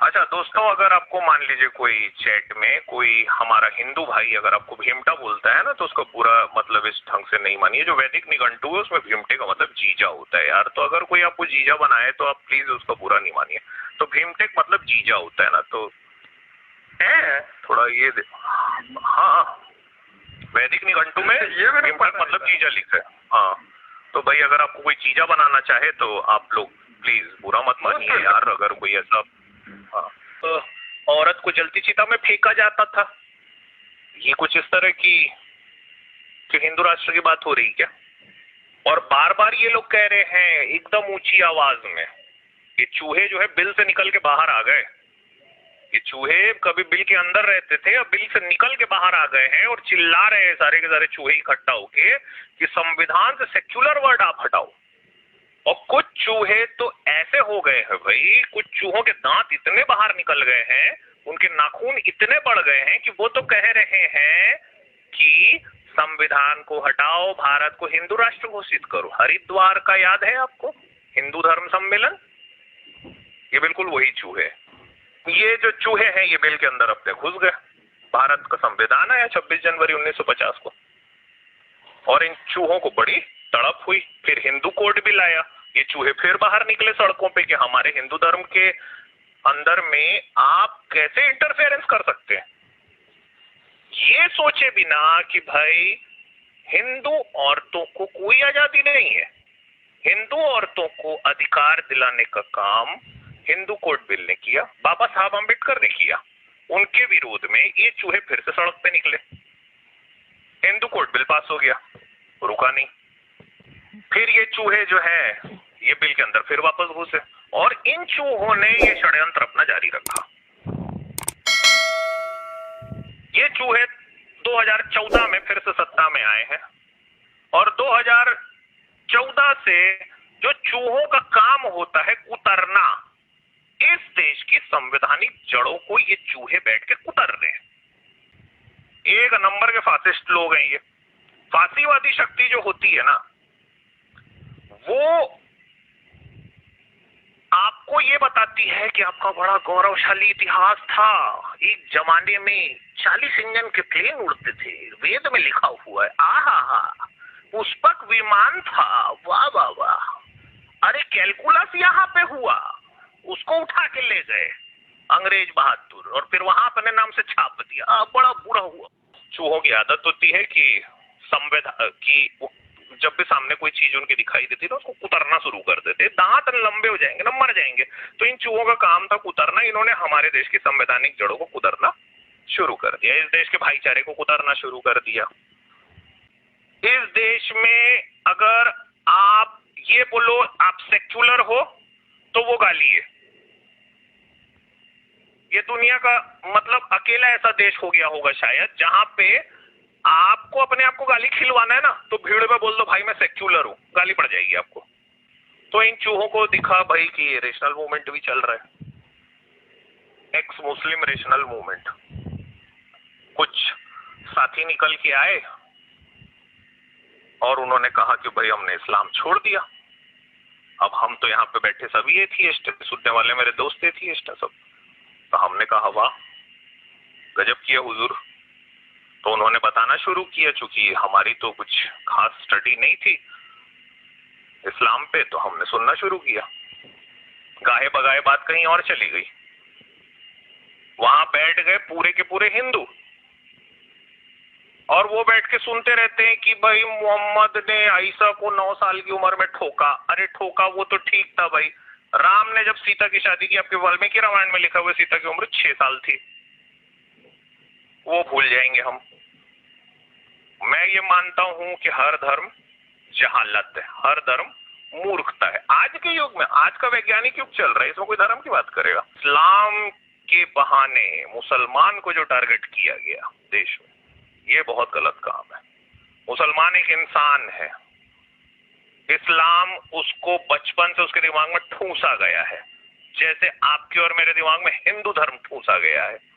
अच्छा दोस्तों, अगर आपको मान लीजिए कोई चैट में कोई हमारा हिंदू भाई अगर आपको भीमटा बोलता है ना, तो उसका पूरा मतलब इस ढंग से नहीं मानिए। जो वैदिक निघंटु है उसमें भीमटे का मतलब जीजा होता है यार। तो अगर कोई आपको जीजा बनाए तो आप प्लीज उसका बुरा नहीं मानिए। तो भीमटेक मतलब जीजा होता है ना, तो है थोड़ा ये हाँ, वैदिक निघंटु में ये भीमटेक मतलब जीजा लिखा है। हाँ, तो भाई अगर आपको कोई जीजा बनाना चाहे तो आप लोग प्लीज बुरा मत मानिए यार। अगर कोई ऐसा तो औरत को जलती चिता में फेंका जाता था, ये कुछ इस तरह की हिंदू राष्ट्र की बात हो रही क्या? और बार बार ये लोग कह रहे हैं एकदम ऊंची आवाज में, ये चूहे जो है बिल से निकल के बाहर आ गए। ये चूहे कभी बिल के अंदर रहते थे, अब बिल से निकल के बाहर आ गए हैं और चिल्ला रहे हैं सारे के सारे चूहे इकट्ठा होके कि संविधान से सेक्युलर वर्ड आप हटाओ। और कुछ चूहे तो ऐसे हो गए हैं भाई, कुछ चूहों के दांत इतने बाहर निकल गए हैं, उनके नाखून इतने बढ़ गए हैं कि वो तो कह रहे हैं कि संविधान को हटाओ, भारत को हिंदू राष्ट्र घोषित करो। हरिद्वार का याद है आपको, हिंदू धर्म सम्मेलन? ये बिल्कुल वही चूहे। ये जो चूहे हैं ये बिल के अंदर अपने घुस गए। भारत का संविधान आया 26 जनवरी 1950 को, और इन चूहों को बड़ी तड़प हुई। फिर हिंदू कोड बिल आया, ये चूहे फिर बाहर निकले सड़कों पे कि हमारे हिंदू धर्म के अंदर में आप कैसे इंटरफेरेंस कर सकते हैं। ये सोचे बिना कि भाई हिंदू औरतों को कोई आजादी नहीं है, हिंदू औरतों को अधिकार दिलाने का काम हिंदू कोड बिल ने किया, बाबा साहब अम्बेडकर ने किया। उनके विरोध में ये चूहे फिर से सड़क पे निकले, हिंदू कोड बिल पास हो गया, रुका नहीं। फिर ये चूहे जो है ये बिल के अंदर फिर वापस घुसे, और इन चूहों ने ये षड्यंत्र अपना जारी रखा। ये चूहे 2014 में फिर से सत्ता में आए हैं, और 2014 से जो चूहों का काम होता है कुतरना, इस देश की संवैधानिक जड़ों को ये चूहे बैठ के कुतर रहे हैं। एक नंबर के फासिस्ट लोग हैं ये। फांसीवादी शक्ति जो होती है ना, वो आपको ये बताती है कि आपका बड़ा गौरवशाली इतिहास था, एक जमाने में 40 इंजन के प्लेन उड़ते थे, वेद में लिखा हुआ है, आहा पुष्पक विमान था, वाह वाह वाह। अरे कैलकुलस यहाँ पे हुआ, उसको उठा के ले गए अंग्रेज बहादुर, और फिर वहां अपने नाम से छाप दिया, बड़ा बुरा हुआ। चूहों की आदत होती है कि संविधान की जब भी सामने कोई चीज उनकी दिखाई देती तो उसको कुतरना शुरू कर देते, दांत लंबे हो जाएंगे ना, मर जाएंगे। तो इन चूहों का काम था कुतरना। इन्होंने हमारे देश की संवैधानिक जड़ों को कुतरना शुरू कर दिया, इस देश के भाईचारे को कुतरना शुरू कर दिया। इस देश में अगर आप ये बोलो आप सेक्युलर हो तो वो गाली है। ये दुनिया का मतलब अकेला ऐसा देश हो गया होगा शायद जहां पे आपको अपने आप को गाली खिलवाना है ना, तो भीड़ में बोल दो भाई मैं सेक्युलर हूं, गाली पड़ जाएगी आपको। तो इन चूहों को दिखा भाई कि ये रेशनल मूवमेंट भी चल रहा है, एक्स मुस्लिम रेशनल मूवमेंट। कुछ साथी निकल के आए और उन्होंने कहा कि भाई हमने इस्लाम छोड़ दिया, अब हम तो यहाँ पे बैठे सभी एथियस्ट, सुनने वाले मेरे दोस्त एथियस्ट है सब। तो हमने कहा वाह गजब किया हुजूर। तो उन्होंने बताना शुरू किया, चूंकि हमारी तो कुछ खास स्टडी नहीं थी इस्लाम पे, तो हमने सुनना शुरू किया। गाहे बगाए बात कहीं और चली गई। वहां बैठ गए पूरे के पूरे हिंदू, और वो बैठ के सुनते रहते हैं कि भाई मोहम्मद ने आयशा को 9 साल की उम्र में ठोका। अरे ठोका वो तो ठीक था भाई, राम ने जब सीता की शादी की, आपके वाल्मीकि रामायण में लिखा हुआ सीता की उम्र 6 साल थी, वो भूल जाएंगे हम। मैं ये मानता हूं कि हर धर्म जहालत है, हर धर्म मूर्खता है। आज के युग में, आज का वैज्ञानिक युग चल रहा है, इसमें कोई धर्म की बात करेगा? इस्लाम के बहाने मुसलमान को जो टारगेट किया गया देश में, ये बहुत गलत काम है। मुसलमान एक इंसान है, इस्लाम उसको बचपन से उसके दिमाग में ठूंसा गया है, जैसे आपके और मेरे दिमाग में हिंदू धर्म ठूंसा गया है।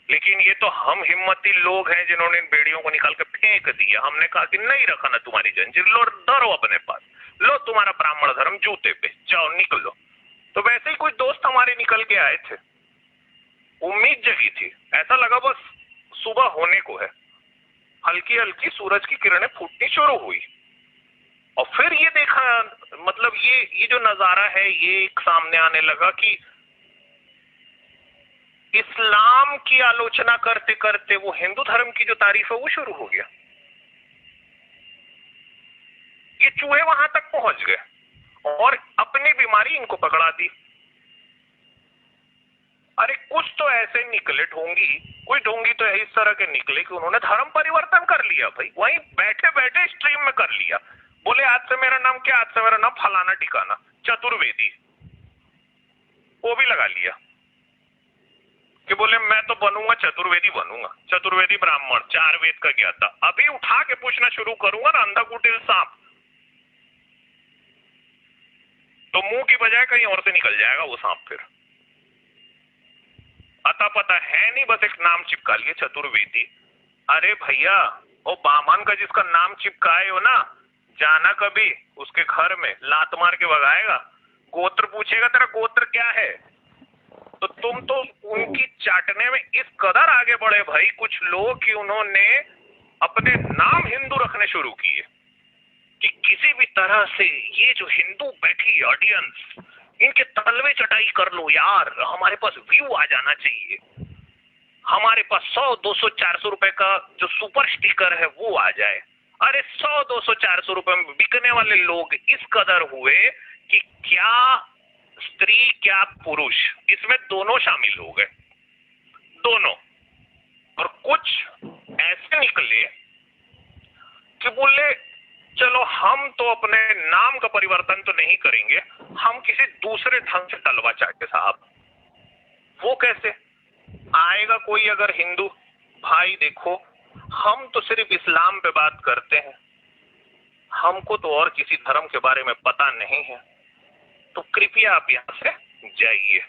लेकिन ये तो हम हिम्मती लोग हैं जिन्होंने इन बेड़ियों को निकाल के फेंक दिया। हमने कहा कि नहीं रखा ना तुम्हारी जंजीर, लो धरो अपने पास, लो तुम्हारा ब्राह्मण धर्म जूते पे, जाओ निकलो। तो वैसे ही कोई दोस्त दोस्त हमारे निकल के आए थे, उम्मीद जगी थी, ऐसा लगा बस सुबह होने को है। हल्की हल्की सूरज की किरणें फूटनी शुरू हुई और फिर ये देखा, मतलब ये जो नजारा है ये एक सामने आने लगा कि इस्लाम की आलोचना करते करते वो हिंदू धर्म की जो तारीफ है वो शुरू हो गया। ये चूहे वहां तक पहुंच गए और अपनी बीमारी इनको पकड़ा दी। अरे कुछ तो ऐसे निकले ढोंगी, कोई ढोंगी तो इस तरह के निकले कि उन्होंने धर्म परिवर्तन कर लिया भाई, वहीं बैठे बैठे स्ट्रीम में कर लिया। बोले आज से मेरा नाम क्या, आज से मेरा नाम फलाना ठिकाना चतुर्वेदी, वो भी लगा लिया कि बोले मैं तो बनूंगा चतुर्वेदी, बनूंगा चतुर्वेदी ब्राह्मण, 4 वेद का ज्ञाता। अभी उठा के पूछना शुरू करूंगा ना अंधा कुटिल सांप, तो मुंह की बजाय कहीं और से निकल जाएगा वो सांप। फिर अता पता है नहीं, बस एक नाम चिपका लिए चतुर्वेदी। अरे भैया वो बामन का जिसका नाम चिपकाए हो ना, जाना कभी उसके घर में लात मार के भगाएगा, गोत्र पूछेगा तेरा गोत्र क्या है, तो तुम तो उनकी चाटने में इस कदर आगे बढ़े भाई कुछ लोग कि उन्होंने अपने नाम हिंदू रखने शुरू किए कि किसी भी तरह से ये जो हिंदू बैठी ऑडियंस, इनके तलवे चटाई कर लो यार, हमारे पास व्यू आ जाना चाहिए, हमारे पास 100, 200, 400 रुपए का जो सुपर स्टिकर है वो आ जाए। अरे 100, 200, 400 रुपए में बिकने वाले लोग इस कदर हुए कि क्या स्त्री क्या पुरुष, इसमें दोनों शामिल हो गए, दोनों। और कुछ ऐसे निकले कि बोले चलो हम तो अपने नाम का परिवर्तन तो नहीं करेंगे, हम किसी दूसरे ढंग से तलवा चाटे साहब। वो कैसे आएगा कोई अगर हिंदू भाई, देखो हम तो सिर्फ इस्लाम पे बात करते हैं, हमको तो और किसी धर्म के बारे में पता नहीं है, तो कृपया आप यहां से जाइए,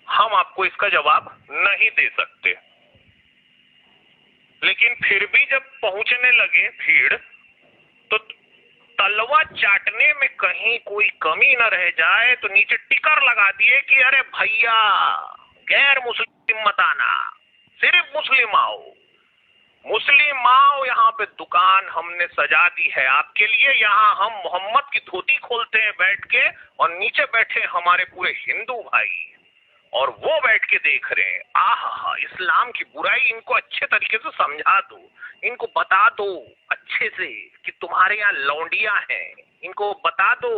हम आपको इसका जवाब नहीं दे सकते। लेकिन फिर भी जब पहुंचने लगे भीड़, तो तलवा चाटने में कहीं कोई कमी न रह जाए तो नीचे टिकर लगा दिए कि अरे भैया गैर मुस्लिम मत आना, सिर्फ मुस्लिम आओ, मुस्लिम आओ, यहाँ पे दुकान हमने सजा दी है आपके लिए, यहाँ हम मोहम्मद की धोती खोलते हैं बैठ के, और नीचे बैठे हमारे पूरे हिंदू भाई और वो बैठ के देख रहे हैं। आहा, इस्लाम की बुराई इनको अच्छे तरीके से समझा दो, इनको बता दो अच्छे से कि तुम्हारे यहाँ लौंडियां हैं, इनको बता दो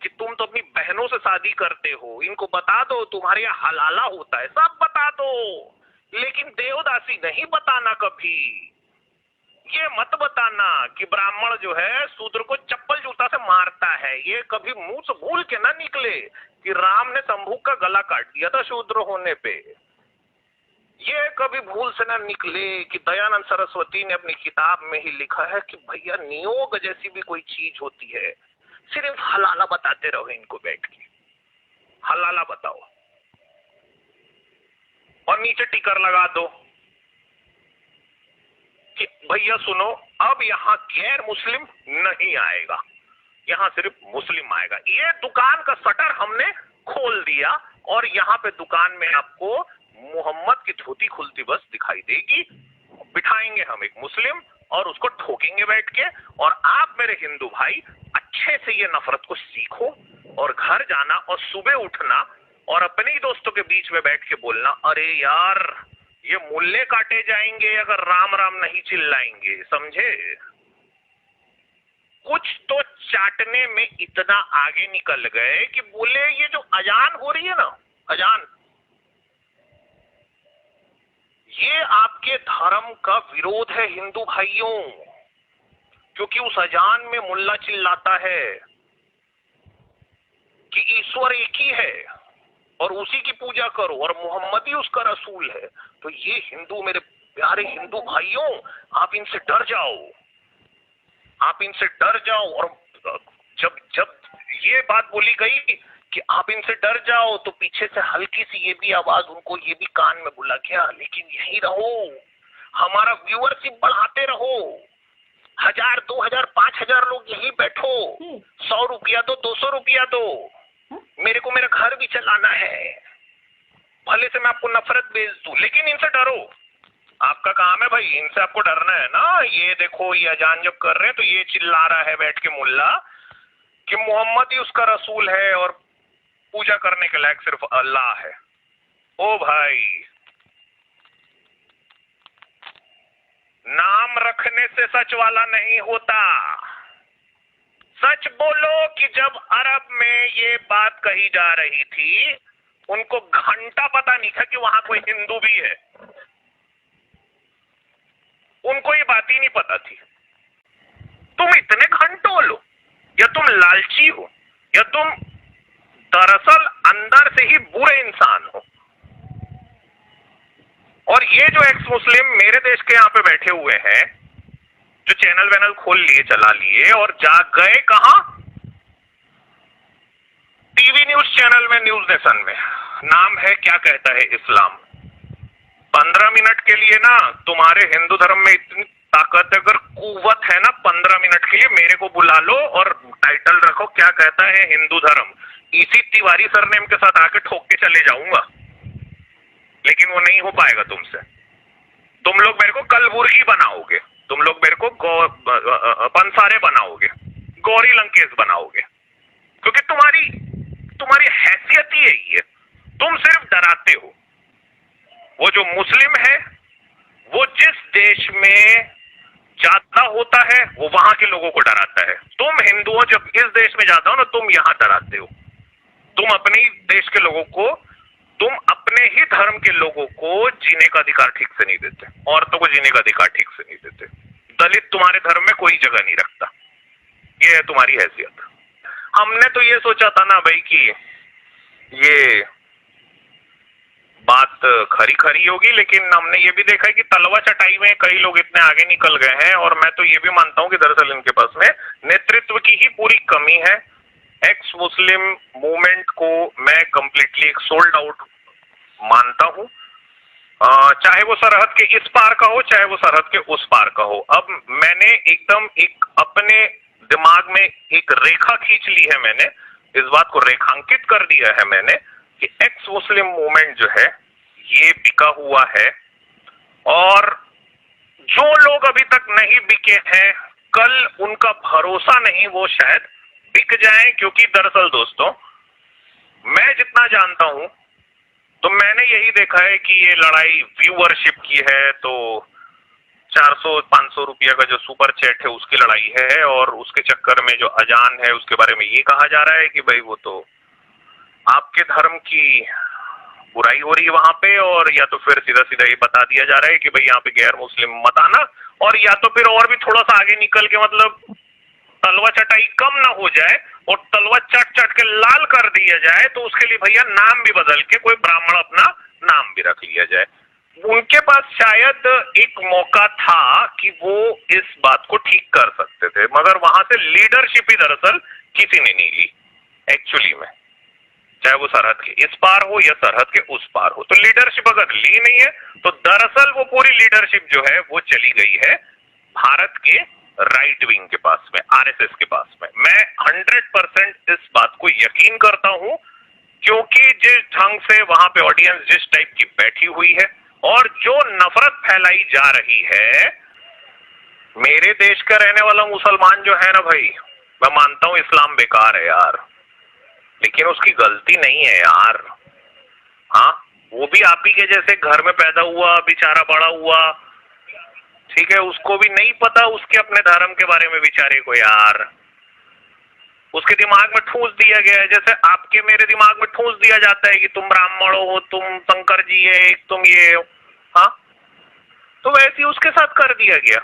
कि तुम तो अपनी बहनों से शादी करते हो, इनको बता दो तुम्हारे यहाँ हलाला होता है, सब बता दो, लेकिन देवदासी नहीं बताना कभी। ये मत बताना कि ब्राह्मण जो है शूद्र को चप्पल जूता से मारता है, ये कभी मुंह से भूल के ना निकले कि राम ने शंभू का गला काट दिया था शूद्र होने पे। ये कभी भूल से ना निकले कि दयानंद सरस्वती ने अपनी किताब में ही लिखा है कि भैया नियोग जैसी भी कोई चीज होती है, सिर्फ हलाला बताते रहो इनको बैठ के, हलाला बताओ और नीचे टिकर लगा दो कि भैया सुनो अब यहाँ गैर मुस्लिम नहीं आएगा, यहाँ सिर्फ मुस्लिम आएगा। ये दुकान का शटर हमने खोल दिया और यहाँ पे दुकान में आपको मोहम्मद की धोती खुलती बस दिखाई देगी, बिठाएंगे हम एक मुस्लिम और उसको ठोकेंगे बैठ के, और आप मेरे हिंदू भाई अच्छे से ये नफरत को सीखो और घर जाना और सुबह उठना और अपने ही दोस्तों के बीच में बैठ के बोलना, अरे यार ये मुल्ले काटे जाएंगे अगर राम राम नहीं चिल्लाएंगे, समझे। कुछ तो चाटने में इतना आगे निकल गए कि बोले ये जो अजान हो रही है ना, अजान, ये आपके धर्म का विरोध है हिंदू भाइयों, क्योंकि उस अजान में मुल्ला चिल्लाता है कि ईश्वर एक ही है और उसी की पूजा करो और मोहम्मद ही उसका रसूल है। तो ये हिंदू, मेरे प्यारे हिंदू भाइयों, आप इनसे डर जाओ, आप इनसे डर जाओ। और जब जब ये बात बोली गई कि आप इनसे डर जाओ, तो पीछे से हल्की सी ये भी आवाज उनको ये भी कान में बोला गया, लेकिन यही रहो, हमारा व्यूअरशिप बढ़ाते रहो, 1000, 2000, 5000 लोग यही बैठो, 100 रुपया दो, 200 रुपया दो, मेरे को मेरा घर भी चलाना है, भले से मैं आपको नफरत भेज दूं, लेकिन इनसे डरो। आपका काम है भाई, इनसे आपको डरना है ना। ये देखो, ये अजान जब कर रहे हैं तो ये चिल्ला रहा है बैठ के मुल्ला कि मोहम्मद ही उसका रसूल है और पूजा करने के लायक सिर्फ अल्लाह है। ओ भाई, नाम रखने से सच वाला नहीं होता। सच बोलो कि जब अरब में ये बात कही जा रही थी, उनको घंटा पता नहीं था कि वहां कोई हिंदू भी है। उनको ये बात ही नहीं पता थी। तुम इतने घंटों लो, या तुम लालची हो, या तुम दरअसल अंदर से ही बुरे इंसान हो। और ये जो एक्स मुस्लिम मेरे देश के यहाँ पे बैठे हुए हैं, जो चैनल वैनल खोल लिए, चला लिए और जा गए कहां? टीवी न्यूज चैनल में, न्यूज नेशन में। नाम है क्या कहता है, इस्लाम। 15 मिनट के लिए ना, तुम्हारे हिंदू धर्म में इतनी ताकत अगर कुव्वत है ना, 15 मिनट के लिए मेरे को बुला लो और टाइटल रखो क्या कहता है हिंदू धर्म। इसी तिवारी सरनेम के साथ आके ठोक के चले जाऊंगा, लेकिन वो नहीं हो पाएगा तुमसे। तुम लोग मेरे को कलबुर्गी बनाओगे, तुम लोग मेरे को पंसारे बनाओगे, गौरी लंकेश बनाओगे, क्योंकि तुम्हारी हैसियत ही यही है। तुम सिर्फ डराते हो। वो जो मुस्लिम है, वो जिस देश में ज्यादा होता है वो वहां के लोगों को डराता है। तुम हिंदुओं जब इस देश में जाता हो ना, तुम यहां डराते हो। तुम अपने ही देश के लोगों को, तुम अपने ही धर्म के लोगों को जीने का अधिकार ठीक से नहीं देते, औरतों को जीने का अधिकार ठीक से नहीं देते, दलित तुम्हारे धर्म में कोई जगह नहीं रखता। ये है तुम्हारी हैसियत। हमने तो ये सोचा था ना भाई कि ये बात खरी खरी होगी, लेकिन हमने ये भी देखा है कि तलवा चटाई में कई लोग इतने आगे निकल गए हैं। और मैं तो ये भी मानता हूं कि दरअसल इनके पास में नेतृत्व की ही पूरी कमी है। एक्स मुस्लिम मूवमेंट को मैं कंप्लीटली एक सोल्ड आउट मानता हूं, चाहे वो सरहद के इस पार का हो, चाहे वो सरहद के उस पार का हो। अब मैंने एकदम एक अपने दिमाग में एक रेखा खींच ली है, मैंने इस बात को रेखांकित कर दिया है मैंने कि एक्स मुस्लिम मूवमेंट जो है ये बिका हुआ है। और जो लोग अभी तक नहीं बिके हैं, कल उनका भरोसा नहीं वो शायद बिक जाएं। क्योंकि दरअसल दोस्तों, मैं जितना जानता हूं तो मैंने यही देखा है कि ये लड़ाई व्यूअरशिप की है। तो 400-500 रुपया का जो सुपर चैट है उसकी लड़ाई है, और उसके चक्कर में जो अजान है उसके बारे में ये कहा जा रहा है कि भाई वो तो आपके धर्म की बुराई हो रही है वहां पे, और या तो फिर सीधा सीधा ये बता दिया जा रहा है कि भाई यहाँ पे गैर मुस्लिम मत आना, और या तो फिर और भी थोड़ा सा आगे निकल के मतलब तलवा चटाई कम ना हो जाए और तलवा चट चट के लाल कर दिया जाए, तो उसके लिए भैया नाम भी बदल के कोई ब्राह्मण अपना नाम भी रख लिया जाए। उनके पास शायद एक मौका था कि वो इस बात को ठीक कर सकते थे, मगर वहां से लीडरशिप ही दरअसल किसी ने नहीं ली एक्चुअली में, चाहे वो सरहद के इस पार हो या सरहद के उस पार हो। तो लीडरशिप अगर ली नहीं है तो दरअसल वो पूरी लीडरशिप जो है वो चली गई है भारत के राइट विंग के पास में, आरएसएस के पास में। मैं 100% इस बात को यकीन करता हूं, क्योंकि जिस ढंग से वहां पे ऑडियंस जिस टाइप की बैठी हुई है और जो नफरत फैलाई जा रही है। मेरे देश का रहने वाला मुसलमान जो है ना भाई, मैं मानता हूं इस्लाम बेकार है यार, लेकिन उसकी गलती नहीं है यार। हाँ, वो भी आप ही के जैसे घर में पैदा हुआ, बेचारा बड़ा हुआ, ठीक है, उसको भी नहीं पता उसके अपने धर्म के बारे में बेचारे को यार। उसके दिमाग में ठूस दिया गया है, जैसे आपके मेरे दिमाग में ठूस दिया जाता है कि तुम ब्राह्मण हो, तुम शंकर जी है, तुम ये हो। हाँ, तो वैसे ही उसके साथ कर दिया गया।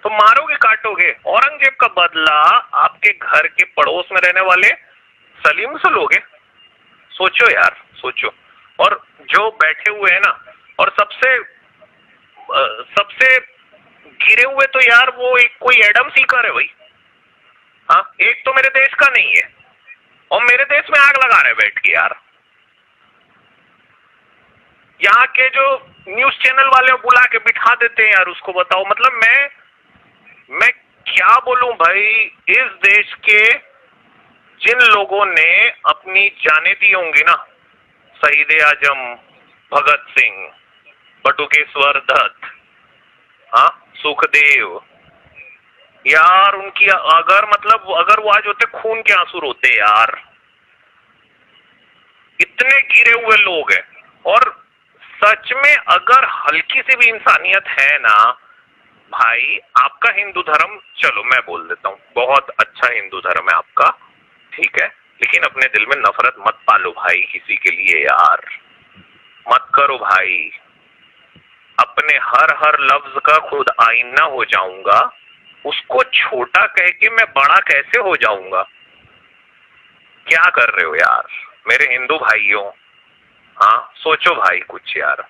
तो मारोगे काटोगे। औरंगजेब का बदला आपके घर के पड़ोस में रहने वाले सलीम से लोगे? सोचो यार, सोचो। और जो बैठे हुए हैं ना, और सबसे गिरे हुए तो यार वो एक कोई एडम सीकर है भाई। हाँ, एक तो मेरे देश का नहीं है और मेरे देश में आग लगा रहे बैठ के यार। यहाँ के जो न्यूज चैनल वाले बुला के बिठा देते हैं यार, उसको बताओ। मतलब मैं क्या बोलूं भाई, इस देश के जिन लोगों ने अपनी जानें दी होंगी ना, शहीद आजम भगत सिंह, बटुकेश्वर दत्त, हाँ, सुखदेव, यार उनकी अगर वो आज होते खून के आंसू रोते यार। इतने गिरे हुए लोग हैं, और सच में अगर हल्की सी भी इंसानियत है ना भाई, आपका हिंदू धर्म, चलो मैं बोल देता हूँ, बहुत अच्छा हिंदू धर्म है आपका, ठीक है, लेकिन अपने दिल में नफरत मत पालो भाई किसी के लिए यार, मत करो भाई। अपने हर हर लफ्ज का खुद आईना हो जाऊंगा, उसको छोटा कह के मैं बड़ा कैसे हो जाऊंगा? क्या कर रहे हो यार मेरे हिंदू भाइयों? हाँ, सोचो भाई कुछ यार।